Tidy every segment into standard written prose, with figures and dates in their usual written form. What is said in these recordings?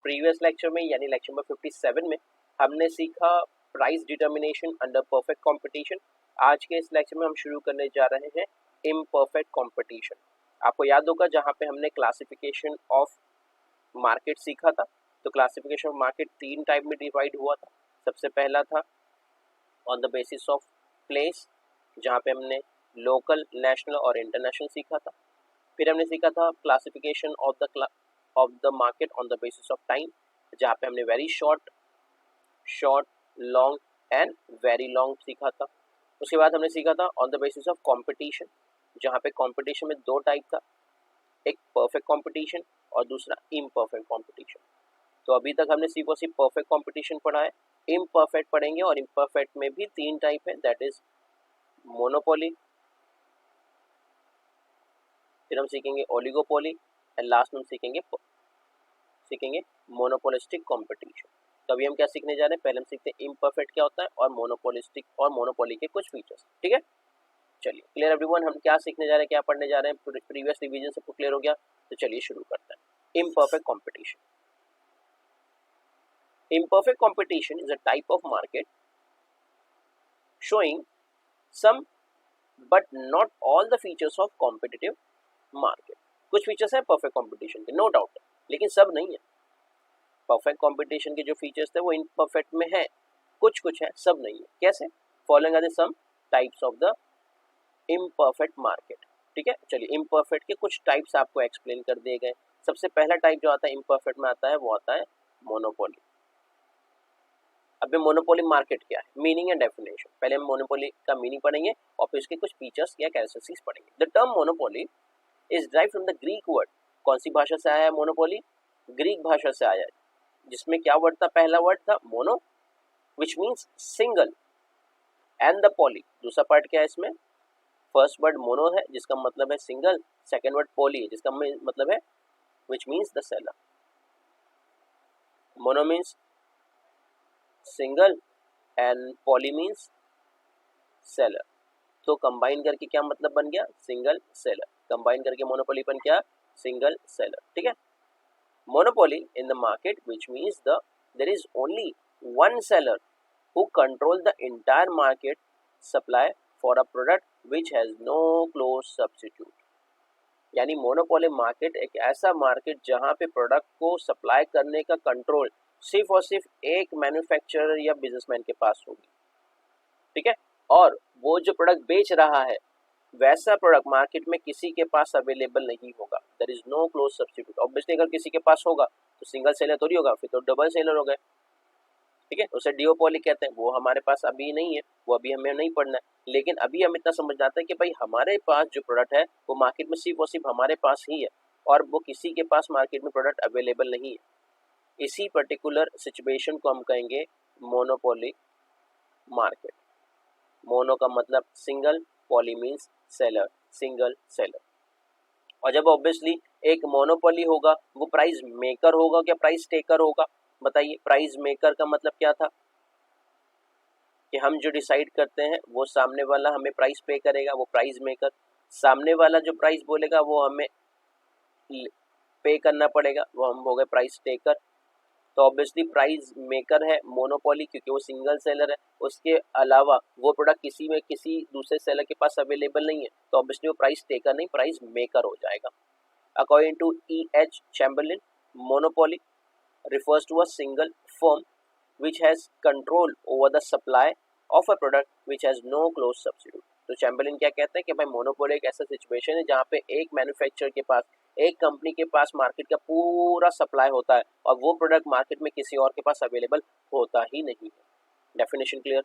Previous lecture में यानी lecture number 57 में हमने सीखा price determination under perfect competition. आज के इस लेक्चर में हम शुरू करने जा रहे हैं इम्परफेक्ट कंपटीशन। आपको याद होगा जहाँ पे हमने क्लासिफिकेशन ऑफ मार्केट सीखा था, तो क्लासिफिकेशन ऑफ मार्केट 3 टाइप में डिवाइड हुआ था। सबसे पहला था on the basis of place, जहाँ पे हमने लोकल, नेशनल और इंटरनेशनल सीखा था। फिर हमने सीखा था classification of the market on the basis of time, जहाँ पे हमने very short, long and very long सीखा था। उसके बाद हमने सीखा था on the basis of competition, जहाँ पे कंपटीशन में 2 टाइप था, एक परफेक्ट कंपटीशन और दूसरा इम्परफेक्ट कंपटीशन। तो अभी तक हमने सिर्फ परफेक्ट कंपटीशन पढ़ा है, इम्परफेक्ट पढ़ेंगे और इम्परफेक्ट में भी 3 टाइप है, दैट इज मोनोपोली, फिर हम सीखेंगे ओलिगोपोली एंड लास्ट में हम सीखेंगे मोनोपोलिस्टिक कंपटीशन। तो अभी हम क्या सीखने जा रहे हैं, पहले हम सीखते हैं इम्परफेक्ट क्या होता है और मोनोपोलिस्टिक और मोनोपोली के कुछ फीचर्स। ठीक है, चलिए क्लियर एवरीवन, हम क्या सीखने जा रहे हैं, क्या पढ़ने जा रहे हैं, प्रीवियस रिवीजन सबको क्लियर हो गया, तो चलिए शुरू करते हैं। Imperfect competition. Imperfect competition is a type of market showing some but not all the features of competitive market। कुछ फीचर्स है परफेक्ट कंपटीशन के, नो डाउट, लेकिन सब नहीं है। परफेक्ट कंपटीशन के जो फीचर्स थे वो इम्परफेक्ट में है, कुछ है, सब नहीं है। कैसे? Following are the some types of the imperfect market. ठीक है, चलिए इम्परफेक्ट के कुछ टाइप्स आपको एक्सप्लेन कर दिए गए। सबसे पहला टाइप जो आता है इम्परफेक्ट में आता है वो आता है मोनोपोली। अब मोनोपोली मार्केट क्या है, मीनिंग एंड डेफिनेशन। पहले हम मोनोपोली का मीनिंग पढ़ेंगे और फिर उसके कुछ फीचर्स या कैरेक्टरिस्टिक्स पढ़ेंगे। The term monopoly is drive from the Greek word. कौन सी भाषा से आया है मोनोपोली? ग्रीक भाषा से आया है, जिसमें क्या वर्ड था? पहला वर्ड था mono which means single and the poly. दूसरा पार्ट क्या है इसमें? फर्स्ट वर्ड मोनो है जिसका मतलब है सिंगल, सेकेंड वर्ड पॉली है जिसका मतलब है which means the seller. Mono means single and poly means seller. तो कंबाइन करके क्या मतलब बन गया? Single seller. कंबाइन करके मोनोपोली बन गया सिंगल सेलर। ठीक है, monopoly in the market which means there is only one seller who control the entire market supply for a product which has no close substitute। यानी monopoly market एक ऐसा market जहां पे product को supply करने का कंट्रोल सिर्फ और सिर्फ एक मैन्युफैक्चरर या बिजनेसमैन के पास होगी। ठीक है, और वो जो प्रोडक्ट बेच रहा है वैसा प्रोडक्ट मार्केट में किसी के पास अवेलेबल नहीं होगा। There is no close substitute. Obviously अगर किसी के पास होगा तो सिंगल सेलर थोड़ी होगा, फिर तो डबल सेलर हो गए। ठीक है, उसे डिओपोली कहते हैं। वो हमारे पास अभी नहीं है, वो अभी हमें नहीं पढ़ना है, लेकिन अभी हम इतना समझ जाते हैं कि भाई हमारे पास जो प्रोडक्ट है वो मार्केट में सिर्फ और सिर्फ हमारे पास ही है और वो किसी के पास मार्केट में प्रोडक्ट अवेलेबल नहीं है। इसी पर्टिकुलर सिचुएशन को हम कहेंगे मोनोपोली मार्केट। मोनो का मतलब single, poly means seller, single seller. और जब ऑब्वियसली एक मोनोपोली होगा वो प्राइस मेकर होगा क्या प्राइस टेकर होगा? बताइए, प्राइस मेकर का मतलब क्या था कि हम जो डिसाइड करते हैं वो सामने वाला हमें प्राइस पे करेगा, वो प्राइस मेकर। सामने वाला जो प्राइस बोलेगा वो हमें पे करना पड़ेगा, वो हम हो गए प्राइस टेकर। तो ऑब्वियसली प्राइस मेकर है मोनोपोली क्योंकि वो सिंगल सेलर है, उसके अलावा वो प्रोडक्ट किसी दूसरे सेलर के पास अवेलेबल नहीं है, तो ऑब्वियसली वो प्राइस टेकर नहीं प्राइस मेकर हो जाएगा। According to E.H. Chamberlin, monopoly refers to a single firm which has control over the supply of a product which has no close substitute। तो Chamberlain क्या कहते हैं कि भाई मोनोपोली एक ऐसा सिचुएशन है जहाँ पे एक मैन्युफैक्चरर के पास, एक कंपनी के पास मार्केट का पूरा सप्लाई होता है और वो प्रोडक्ट मार्केट में किसी और के पास अवेलेबल होता ही नहीं है। Definition clear?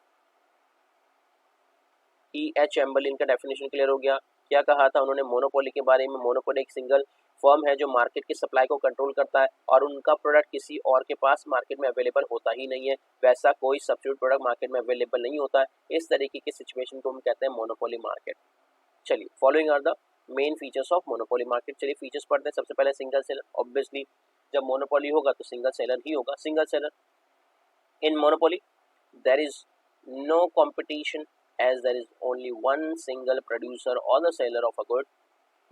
E.H. चैम्बरलिन का डेफिनेशन क्लियर हो गया। क्या कहा था उन्होंने मोनोपोली के बारे में? मोनोपोली एक सिंगल फर्म है जो मार्केट की सप्लाई को कंट्रोल करता है और उनका प्रोडक्ट किसी और के पास मार्केट में अवेलेबल होता ही नहीं है, वैसा कोई सब्स्टिट्यूट प्रोडक्ट मार्केट में अवेलेबल नहीं होता है। इस तरीके की सिचुएशन को हम कहते हैं मोनोपोली मार्केट। चलिए, following are the main features of monopoly market. चलिए फीचर्स पढ़ते हैं। सबसे पहले सिंगल सेलर। ऑब्वियसली जब मोनोपोली होगा तो सिंगल सेलर ही होगा, single seller. In monopoly there is no competition as there is only one single producer or the seller of a good,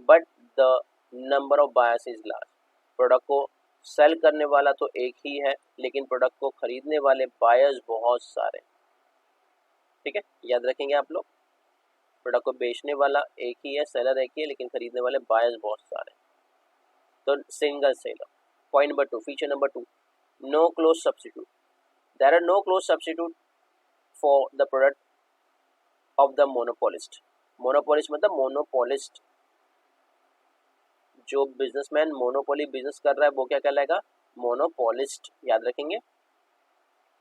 but the number of buyers is large। Product को cell करने वाला तो एक ही है, लेकिन product को खरीदने वाले बायर्स बहुत सारे। ठीक है, याद रखेंगे आप लोग, प्रोडक्ट को बेचने वाला एक ही है, सेलर एक ही है, लेकिन खरीदने वाले बायर्स बहुत सारे। तो single seller. Point number 2, feature number 2, no close substitute. There are no close substitute for the product of the monopolist. Monopolist मतलब मोनोपोलिस्ट, जो बिजनेसमैन मोनोपोली बिजनेस कर रहा है वो क्या कहलाएगा? मोनोपोलिस्ट। याद रखेंगे,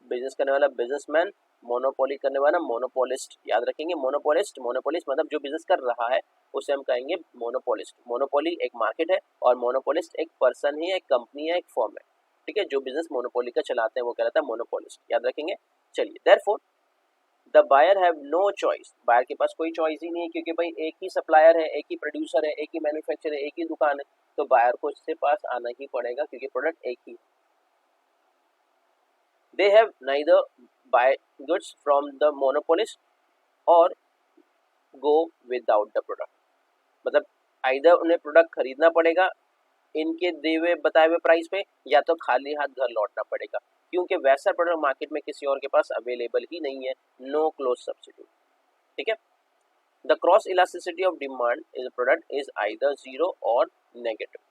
बिजनेस करने वाला बिजनेसमैन, मोनोपोली करने वाला मोनोपोलिस्ट। याद रखेंगे, मोनोपोलिस्ट, मोनोपोलिस्ट मतलब जो बिजनेस कर रहा है उसे हम कहेंगे मोनोपोलिस्ट। मोनोपोली एक मार्केट है और मोनोपोलिस्ट एक पर्सन है, एक कंपनी है, एक फर्म है। ठीक है, जो बिजनेस मोनोपोली का चलाते हैं वो कहलाता है मोनोपोलिस्ट। याद रखेंगे। चलिए, therefore the buyer have no choice. Buyer के पास कोई चॉइस ही नहीं है, क्योंकि भाई एक ही सप्लायर है, एक ही प्रोड्यूसर है, एक ही मैन्युफैक्चरर है, एक ही दुकान है, तो बायर को इससे पास आना ही पड़ेगा, क्योंकि प्रोडक्ट एक ही है। They have neither buy goods from the monopolist or go without the product। मतलब आइदर उन्हें प्रोडक्ट खरीदना पड़ेगा इनके दिए हुए बताए हुए प्राइस पे, या तो खाली हाथ घर लौटना पड़ेगा, क्योंकि वैसा प्रोडक्ट मार्केट में किसी और के पास अवेलेबल ही नहीं है। No close substitute. ठीक है, the cross elasticity of demand is product is either zero और नेगेटिव।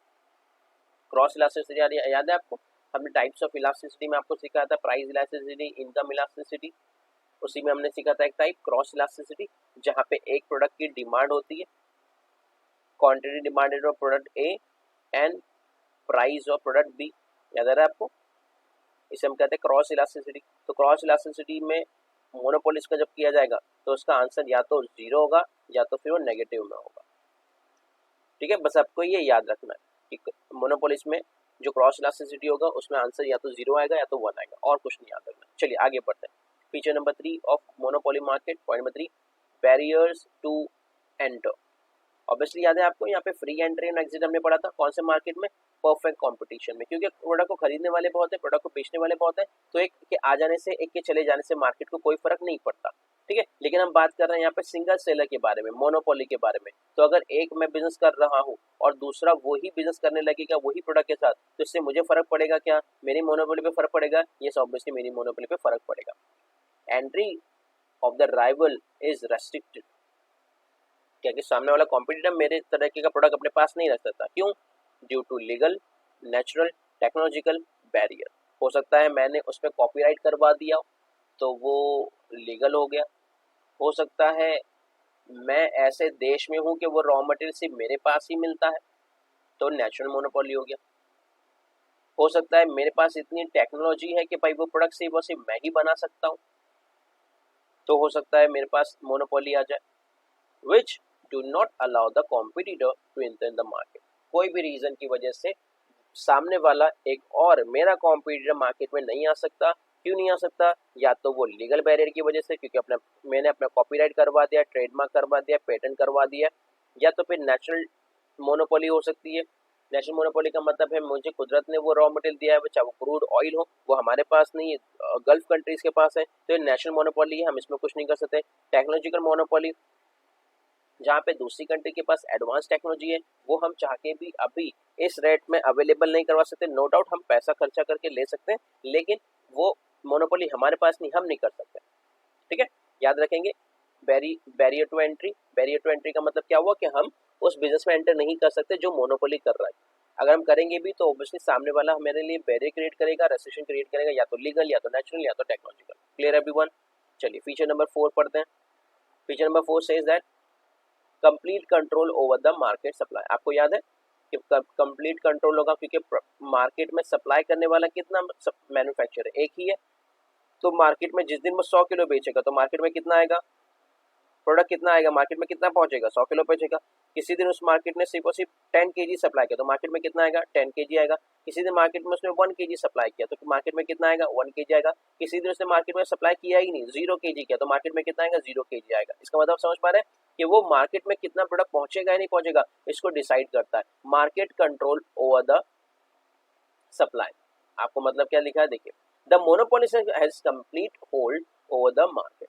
क्रॉस इलास्टिसिटी याद है आपको? हमने टाइप्स ऑफ इलास्टिसिटी में आपको सिखाया था, प्राइस इलास्टिसिटी, इनकम इलास्टिसिटी। उसी में हमने सीखा था एक टाइप क्रॉस इलास्टिसिटी, जहाँ पे एक प्रोडक्ट की डिमांड होती है, quantity demanded of product A and price of product B. याद आ रहा है आपको? इसे हम कहते हैं क्रॉस इलास्टिसिटी। तो क्रॉस इलास्टिसिटी में मोनोपोलिस्ट का जब किया जाएगा तो उसका आंसर या तो जीरो होगा या तो फिर वो नेगेटिव में होगा। ठीक है, बस आपको ये याद रखना है कि मोनोपोलिस्ट में जो क्रॉस इलास्टिसिटी होगा उसमें आंसर या तो जीरो आएगा या तो वन आएगा, और कुछ नहीं याद रखना। चलिए आगे बढ़ते हैं। Feature number 3 of monopoly market. Point number 3, barriers to enter. Obviously याद है आपको, यहाँ पे फ्री एंट्री एंड एग्जिट हमने पढ़ा था। कौन से मार्केट में? परफेक्ट कंपटीशन में, क्योंकि प्रोडक्ट को खरीदने वाले बहुत है, प्रोडक्ट को बेचने वाले बहुत है, तो एक के आ जाने से, एक के चले जाने से मार्केट को कोई फर्क नहीं पड़ता। ठीक है, लेकिन हम बात कर रहे हैं यहाँ पे सिंगल सेलर के बारे में, मोनोपोली के बारे में। तो अगर एक मैं बिजनेस कर रहा हूँ और दूसरा वही बिजनेस करने लगेगा वही प्रोडक्ट के साथ, तो इससे मुझे फर्क पड़ेगा क्या? मेरी मोनोपोली पे फर्क पड़ेगा? ये ऑब्वियसली मेरी मोनोपोली पे फर्क पड़ेगा। Entry of the rival is restricted. क्या कि सामने वाला कॉम्पिटिटर मेरे तरह का प्रोडक्ट अपने पास नहीं रख सकता। क्यों? Due to legal, natural, technological barrier. हो सकता है मैंने उस पर कॉपीराइट करवा दिया तो वो लीगल हो गया। हो सकता है मैं ऐसे देश में हूँ कि वो रॉ मटेरियल सिर्फ मेरे पास ही मिलता है, तो नेचुरल मोनोपोली हो गया। हो सकता है मेरे पास इतनी टेक्नोलॉजी है कि भाई वो प्रोडक्ट सिर्फ वो सिर्फ मैं ही बना सकता हूँ, तो हो सकता है मेरे पास मोनोपोली आ जाए। Which do not allow the competitor to enter the market. कोई भी रीजन की वजह से सामने वाला एक और मेरा कॉम्पिटिटर मार्केट में नहीं आ सकता। क्यों नहीं आ सकता? या तो वो लीगल बैरियर की वजह से, क्योंकि मैंने अपना कॉपीराइट करवा दिया, ट्रेडमार्क करवा दिया, पेटेंट करवा दिया, या तो फिर नेचुरल मोनोपोली हो सकती है। नेशनल मोनोपोली का मतलब है मुझे कुदरत ने वो रॉ मटेरियल दिया है, चाहे वो क्रूड ऑयल हो, वो हमारे पास नहीं है, गल्फ कंट्रीज के पास है, तो ये नेशनल मोनोपोली है, हम इसमें कुछ नहीं कर सकते। टेक्नोलॉजिकल मोनोपोली, जहाँ पे दूसरी कंट्री के पास एडवांस टेक्नोलॉजी है, वो हम चाह के भी अभी इस रेट में अवेलेबल नहीं करवा सकते। नो डाउट हम पैसा खर्चा करके ले सकते हैं, लेकिन वो मोनोपोली हमारे पास नहीं, हम नहीं कर सकते। ठीक है, याद रखेंगे। Barrier to entry. Barrier to entry का मतलब क्या हुआ कि हम उस बिजनेस में एंटर नहीं कर सकते जो मोनोपोली कर रहा है। अगर हम करेंगे भी तो ऑब्वियसली सामने वाला हमारे लिए बैरियर क्रिएट करेगा, रेस्ट्रिक्शन क्रिएट करेगा, या तो लीगल, या तो नेचुरल, या तो टेक्नोलॉजिकल। Clear everyone? चलिए फीचर नंबर 4 पढ़ते हैं। Feature number 4 says that complete control over the market supply. आपको याद है कि कंप्लीट कंट्रोल होगा, क्योंकि मार्केट में सप्लाई करने वाला कितना मैन्युफैक्चरर है? एक ही है। तो मार्केट में जिस दिन वो 100 किलो बेचेगा तो मार्केट में कितना आएगा? प्रोडक्ट कितना आएगा? मार्केट में कितना पहुंचेगा? 100 किलो पहुंचेगा। किसी दिन उस मार्केट ने सिर्फ और सिर्फ 10 kg सप्लाई किया तो मार्केट में कितना आएगा? 10 kg आएगा। किसी दिन मार्केट में उसने 1 kg सप्लाई किया तो मार्केट में कितना आएगा? 1 kg आएगा। किसी दिन उसने मार्केट में सप्लाई किया ही नहीं, 0 kg किया, तो मार्केट में कितना आएगा? 0 kg आएगा। इसका मतलब समझ पा रहे हैं कि वो मार्केट में कितना प्रोडक्ट पहुंचेगा या नहीं पहुंचेगा, इसको डिसाइड करता है market control over the supply. आपको मतलब क्या लिखा है देखिए, the monopolist has complete hold over the market.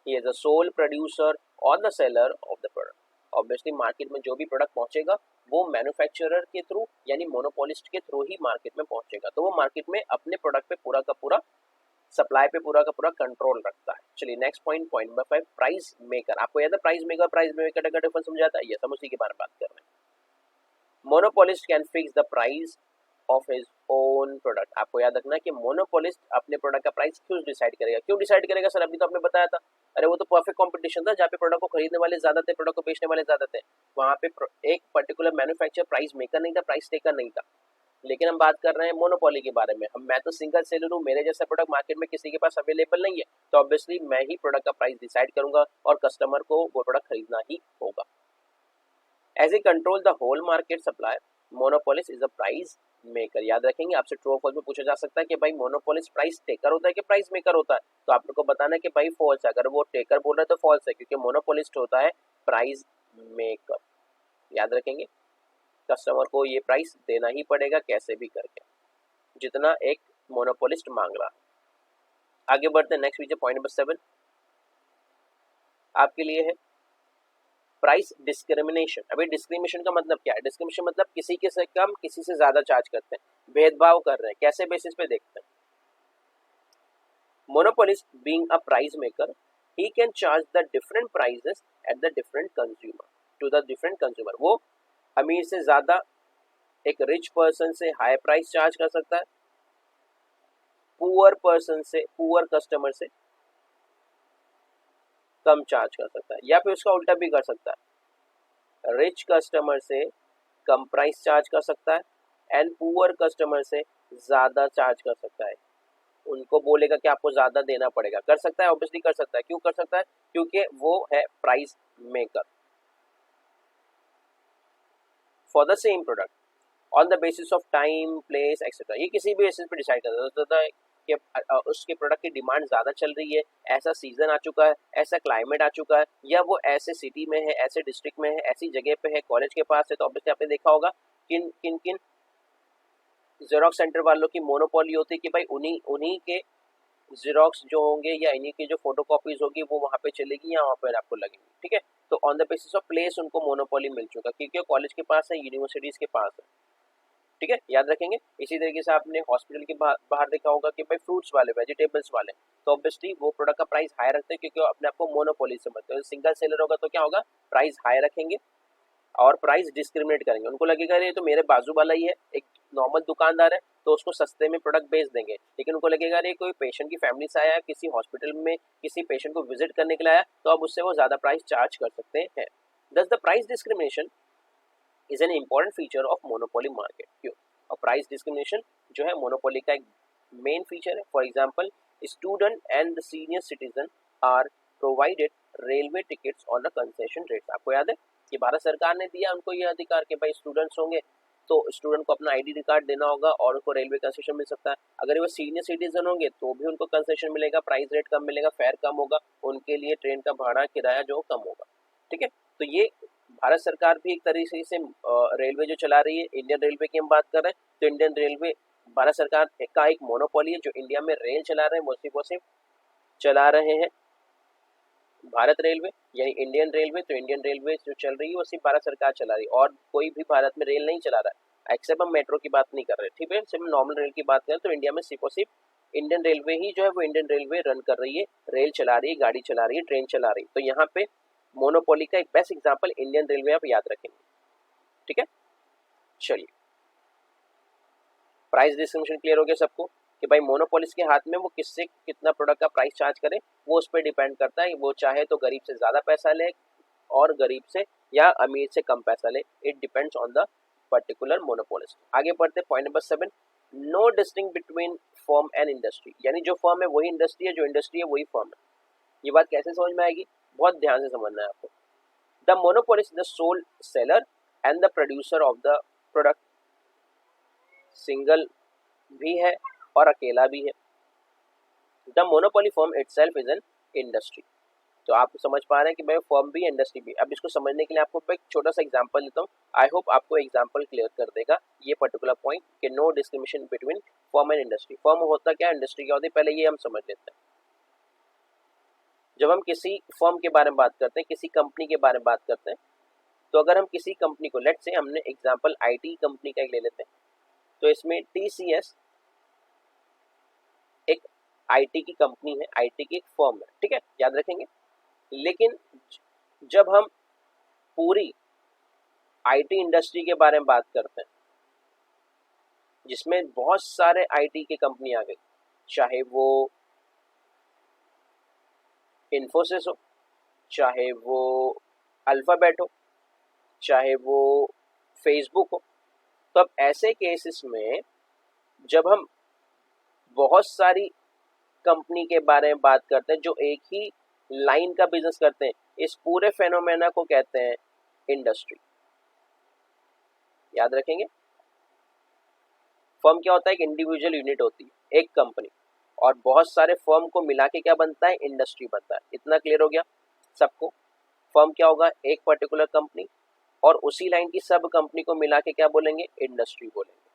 He is the sole producer or the seller of the product. Obviously market में जो भी प्रोडक्ट पहुंचेगा वो मैन्युफैक्चरर के थ्रू यानी मोनोपोलिस्ट के थ्रू ही मार्केट में पहुंचेगा, तो वो मार्केट में अपने प्रोडक्ट पे पूरा का पूरा सप्लाई पे पूरा का पूरा कंट्रोल रखता है। चलिए next point, point number 5, price maker. आपको याद है प्राइस मेकर का डिफरेंस समझाता है, ये हम उसी के बारे में बात कर रहे हैं। Monopolist can fix the price of his own product. आपको याद रखना कि मोनोपोलिस्ट अपने प्रोडक्ट का प्राइस क्यों डिसाइड करेगा, क्यों डिसाइड करेगा सर, अभी तो आपने बताया था। अरे वो तो परफेक्ट कंपटीशन था, जहाँ पे प्रोडक्ट को खरीदने वाले ज्यादा थे, प्रोडक्ट को बेचने वाले ज्यादा थे, वहाँ पे एक पर्टिकुलर मैन्युफैक्चर प्राइस मेकर नहीं था, प्राइस टेकर नहीं था। लेकिन हम बात कर रहे हैं मोनोपोली के बारे में, मैं तो सिंगल सेलर हूँ, मेरे जैसा प्रोडक्ट मार्केट में किसी के पास अवेलेबल नहीं है, तो ऑब्वियसली मैं ही प्रोडक्ट का प्राइस डिसाइड करूंगा और कस्टमर को वो प्रोडक्ट खरीदना ही होगा। As a control the whole market supply, monopolist is a price maker. याद रखेंगे, आपसे ट्रू और फॉल्स में पूछा जा सकता है कि भाई मोनोपोलिस्ट प्राइस टेकर होता है कि प्राइस मेकर होता है, तो आप लोग को बताना है कि भाई फॉल्स है। अगर वो टेकर बोल रहा है तो फॉल्स है, क्योंकि मोनोपोलिस्ट होता है प्राइस मेकर। याद रखेंगे, कस्टमर को ये प्राइस देना ही पड़ेगा कैसे भी करके, जितना एक मोनोपोलिस्ट मांग रहा है। आगे बढ़ते हैं, नेक्स्ट वीडियो पॉइंट नंबर 7 आपके लिए है प्राइस डिस्क्रिमिनेशन। अभी डिस्क्रिमिनेशन का मतलब क्या है? डिस्क्रिमिनेशन मतलब किसी के से कम किसी से ज्यादा चार्ज करते हैं, भेदभाव कर रहे हैं, कैसे बेसिस पे देखते हैं। Monopolist being a price maker, he can charge the different prices at the different consumer to the different consumer। वो अमीर से ज्यादा एक रिच पर्सन से हाई प्राइस चार्ज कर सकता है, पुअर पर्सन से पुअर कस्टमर से कम चार्ज कर सकता है, या फिर उसका उल्टा भी कर सकता है, रिच कस्टमर से कम प्राइस चार्ज कर सकता है एंड पुअर कस्टमर से ज्यादा चार्ज कर सकता है। उनको बोलेगा कि आपको ज्यादा देना पड़ेगा, कर सकता है, ऑब्वियसली कर सकता है। क्यों कर सकता है? क्योंकि वो है price maker. For the same product on the basis of time, place etcetera, ये किसी भी बेसिस पे डिसाइड करता है कि उसके प्रोडक्ट की डिमांड ज़्यादा चल रही है, ऐसा सीजन आ चुका है, ऐसा क्लाइमेट आ चुका है, या वो ऐसे सिटी में है, ऐसे डिस्ट्रिक्ट में है, ऐसी जगह पे है, कॉलेज के पास है, तो ऑब्वियसली आपने देखा होगा किन किन किन जेरोक्स सेंटर वालों की मोनोपोली होती है कि भाई उन्हीं के जेरोक्स जो होंगे या इन्हीं की जो फोटो कॉपीज होगी वो वहाँ पे चलेगी या वहाँ पर आपको लगेगी। ठीक है, तो on the basis of place उनको मोनोपोली मिल चुका, क्योंकि कॉलेज के पास है, यूनिवर्सिटीज के पास है। ठीक है, याद रखेंगे। इसी तरीके से आपने हॉस्पिटल के बाहर देखा होगा कि भाई फ्रूट्स वाले, वेजिटेबल्स वाले, तो ऑब्वियसली वो प्रोडक्ट का प्राइस हाई रखते हैं, क्योंकि वो अपने आप को मोनोपोली समझते हैं। सिंगल सेलर होगा तो क्या होगा, प्राइस हाई रखेंगे और प्राइस डिस्क्रिमिनेट करेंगे। उनको लगेगा ये तो मेरे बाजू वाला ही है, एक नॉर्मल दुकानदार है, तो उसको सस्ते में प्रोडक्ट बेच देंगे, लेकिन उनको लगेगा अरे कोई पेशेंट की फैमिली से आया, किसी हॉस्पिटल में किसी पेशेंट को विजिट करने के लिए आया, तो अब उससे वो ज्यादा प्राइस चार्ज कर सकते हैं। Thus the price discrimination is an important feature of monopoly market. क्यों? और प्राइस डिस्क्रिमिनेशन जो है मोनोपोली का एक मेन फीचर है। For example, student and the senior citizen are provided railway tickets on a concession rate. आपको याद है कि भारत सरकार ने दिया उनको ये अधिकार कि भाई स्टूडेंट्स होंगे तो स्टूडेंट को अपना आईडी कार्ड देना होगा और उनको रेलवे कंसेशन मिल सकता है। अगर वो सीनियर सिटीजन होंगे तो भी उनको कंसेशन मिलेगा, प्राइस रेट कम मिलेगा, फेयर कम होगा, उनके लिए ट्रेन का भाड़ा किराया जो कम होगा। ठीक है, तो ये भारत सरकार भी एक तरीके से रेलवे जो चला रही है, इंडियन रेलवे की हम बात कर रहे हैं, तो इंडियन रेलवे भारत सरकार का एक मोनोपोली है। जो इंडिया में रेल चला रहे हैं वो सिर्फ चला रहे हैं भारत रेलवे यानी इंडियन रेलवे। तो इंडियन रेलवे जो चल रही है वो सिर्फ भारत सरकार चला रही है, और कोई भी भारत में रेल नहीं चला रहा है, एक्सेप्ट हम मेट्रो की बात नहीं कर रहे। ठीक है, सिर्फ नॉर्मल रेल की बात करें तो इंडिया में सिर्फ और सिर्फ इंडियन रेलवे ही जो है वो इंडियन रेलवे रन कर रही है, रेल चला रही है, गाड़ी चला रही है, ट्रेन चला रही है। तो यहाँ पे मोनोपोली का एक बेस्ट एग्जांपल इंडियन रेलवे आप याद रखेंगे। ठीक है, चलिए प्राइस डिस्क्रिमिनेशन क्लियर हो गया सबको कि भाई मोनोपोलिस्ट के हाथ में वो किससे कितना प्रोडक्ट का प्राइस चार्ज करे, वो उस पर डिपेंड करता है। वो चाहे तो गरीब से ज्यादा पैसा ले और गरीब से या अमीर से कम पैसा ले, it depends on the particular monopolist. आगे बढ़ते point number 7, no distinct between firm and industry. यानी जो फर्म है वही इंडस्ट्री है, जो इंडस्ट्री है वही फर्म है। ये बात कैसे समझ में आएगी? बहुत ध्यान से समझना है आपको। The monopolist the sole seller and the producer of the product. Single भी है और अकेला भी है। The monopoly firm itself is an industry. तो आप समझ पा रहे हैं कि भाई फर्म भी इंडस्ट्री भी। अब इसको समझने के लिए आपको एक छोटा सा एग्जांपल देता हूँ, आई होप आपको एग्जांपल क्लियर कर देगा ये पर्टिकुलर पॉइंट कि no discrimination between firm and industry. Firm होता क्या, इंडस्ट्री क्या होती है, पहले ये हम समझ लेते हैं। जब हम किसी फर्म के बारे में बात करते हैं, किसी कंपनी के बारे में बात करते हैं, तो अगर हम किसी कंपनी को, लेट्स से हमने एग्जांपल आईटी कंपनी का एक ले लेते हैं, तो इसमें टीसीएस एक आईटी की कंपनी है, आईटी की एक फर्म है, ठीक है, याद रखेंगे। लेकिन जब हम पूरी आईटी इंडस्ट्री के बारे में बात करते हैं जिसमें बहुत सारे आईटी की कंपनी आ गई, चाहे वो इन्फोसिस हो, चाहे वो अल्फाबेट हो, चाहे वो फेसबुक हो, तो अब ऐसे केसेस में जब हम बहुत सारी कंपनी के बारे में बात करते हैं जो एक ही लाइन का बिजनेस करते हैं, इस पूरे फेनोमेना को कहते हैं इंडस्ट्री। याद रखेंगे, फर्म क्या होता है, एक इंडिविजुअल यूनिट होती है, एक कंपनी, और बहुत सारे फर्म को मिला के क्या बनता है, इंडस्ट्री बनता है। इतना क्लियर हो गया सबको। फर्म क्या होगा, एक पर्टिकुलर कंपनी, और उसी लाइन की सब कंपनी को मिला के क्या बोलेंगे, इंडस्ट्री बोलेंगे,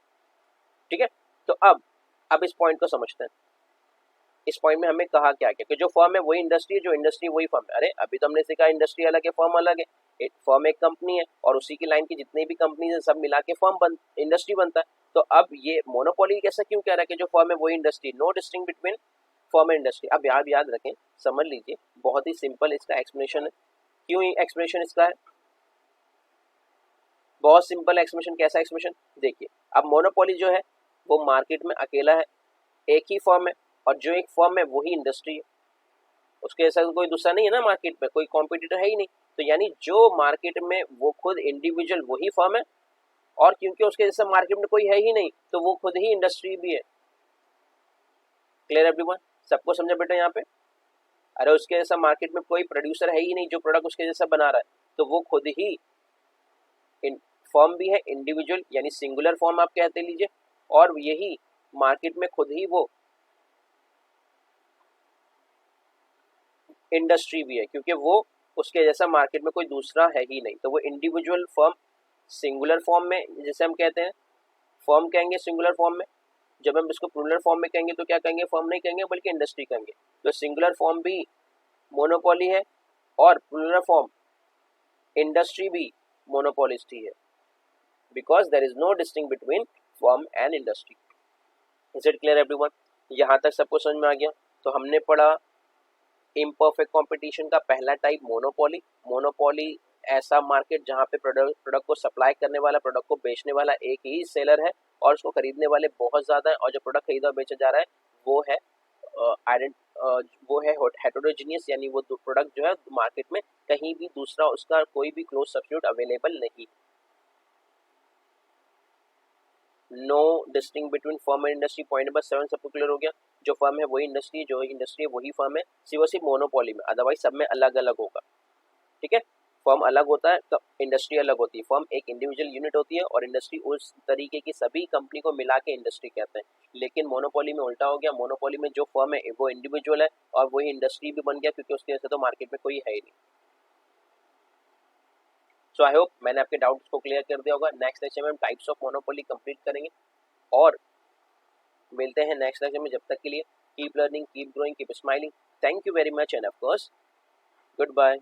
ठीक है। तो अब इस पॉइंट को समझते हैं। इस पॉइंट में हमें कहा क्या क्या कि जो फर्म है वही इंडस्ट्री है, जो इंडस्ट्री वही फर्म है। अरे अभी तो हमने सीखा इंडस्ट्री अलग है, फर्म अलग है। एक फर्म एक कंपनी है और उसी की लाइन की जितनी भी कंपनी है सब मिला के इंडस्ट्री बनता है। तो अब ये मोनोपोली कैसा क्यों कह रहा है कि जो फर्म है वही industry, no distinct between firm and industry. अब याद रखें, समझ लीजिए, बहुत ही सिंपल इसका एक्सप्लेनेशन है। क्यों एक्सप्लेनेशन इसका है, बहुत सिंपल एक्सप्लेनेशन। कैसा एक्सप्लेनेशन, देखिए, अब मोनोपोली जो है वो मार्केट में अकेला है, एक ही फर्म है, और जो एक फर्म है वही इंडस्ट्री है, उसके जैसा कोई दूसरा नहीं है ना मार्केट में, कोई कॉम्पिटिटर है ही नहीं। तो यानी जो मार्केट में वो खुद इंडिविजुअल वही फर्म है, और क्योंकि उसके जैसा मार्केट में कोई है ही नहीं तो वो खुद ही इंडस्ट्री भी है। क्लियर एवरीवन, सबको समझा बेटा यहाँ पे। अरे उसके जैसा मार्केट में कोई प्रोड्यूसर है ही नहीं जो प्रोडक्ट उसके जैसा बना रहा है, तो वो खुद ही फर्म भी है, इंडिविजुअल यानी सिंगुलर फर्म आप कहते लीजिए, और यही मार्केट में खुद ही वो इंडस्ट्री भी है, क्योंकि वो उसके जैसा मार्केट में कोई दूसरा है ही नहीं। तो वो इंडिविजुअल फर्म सिंगुलर फॉर्म में, जैसे हम कहते हैं फर्म कहेंगे सिंगुलर फॉर्म में, जब हम इसको प्लूरल फॉर्म में कहेंगे तो क्या कहेंगे, फर्म नहीं कहेंगे बल्कि इंडस्ट्री कहेंगे। तो सिंगुलर फॉर्म भी मोनोपोली है और प्लूरल फॉर्म इंडस्ट्री भी मोनोपोलिस्ट ही है, because there is no distinct between firm and industry. Is it clear everyone, यहाँ तक सबको समझ में आ गया। तो हमने पढ़ा इम्परफेक्ट कंपटीशन का पहला टाइप मोनोपोली। मोनोपोली ऐसा मार्केट जहाँ पे प्रोडक्ट को सप्लाई करने वाला, प्रोडक्ट को बेचने वाला एक ही सेलर है और उसको खरीदने वाले बहुत ज़्यादा है, और जो प्रोडक्ट खरीदा बेचा जा रहा है वो है वो है हेटेरोजेनियस, यानी वो प्रोडक्ट जो है मार्केट में कहीं भी दूसरा उसका कोई भी क्लोज सब्स्टिट्यूट अवेलेबल नहीं। No distinct between firm and industry, point number 7 सबको क्लियर हो गया। जो फर्म है वही इंडस्ट्री, जो इंडस्ट्री है वही फर्म है, सिर्फ मोनोपोली में, अदरवाइज सब में अलग अलग होगा, ठीक है। फर्म अलग होता है तो इंडस्ट्री अलग होती है। फर्म एक इंडिविजुअल यूनिट होती है और इंडस्ट्री उस तरीके की सभी कंपनी को मिला के इंडस्ट्री कहते हैं। लेकिन मोनोपोली में उल्टा हो गया, मोनोपोली में जो फर्म है वो इंडिविजुअल है और वही इंडस्ट्री भी बन गया, क्योंकि उसके जैसे तो मार्केट में कोई है ही नहीं। सो आई होप मैंने आपके डाउट्स को क्लियर कर दिया होगा। नेक्स्ट लेक्चर में हम टाइप्स ऑफ मोनोपोली कंप्लीट करेंगे और मिलते हैं नेक्स्ट लेक्चर में। जब तक के लिए keep learning, keep growing, keep smiling. Thank you very much and of course good bye.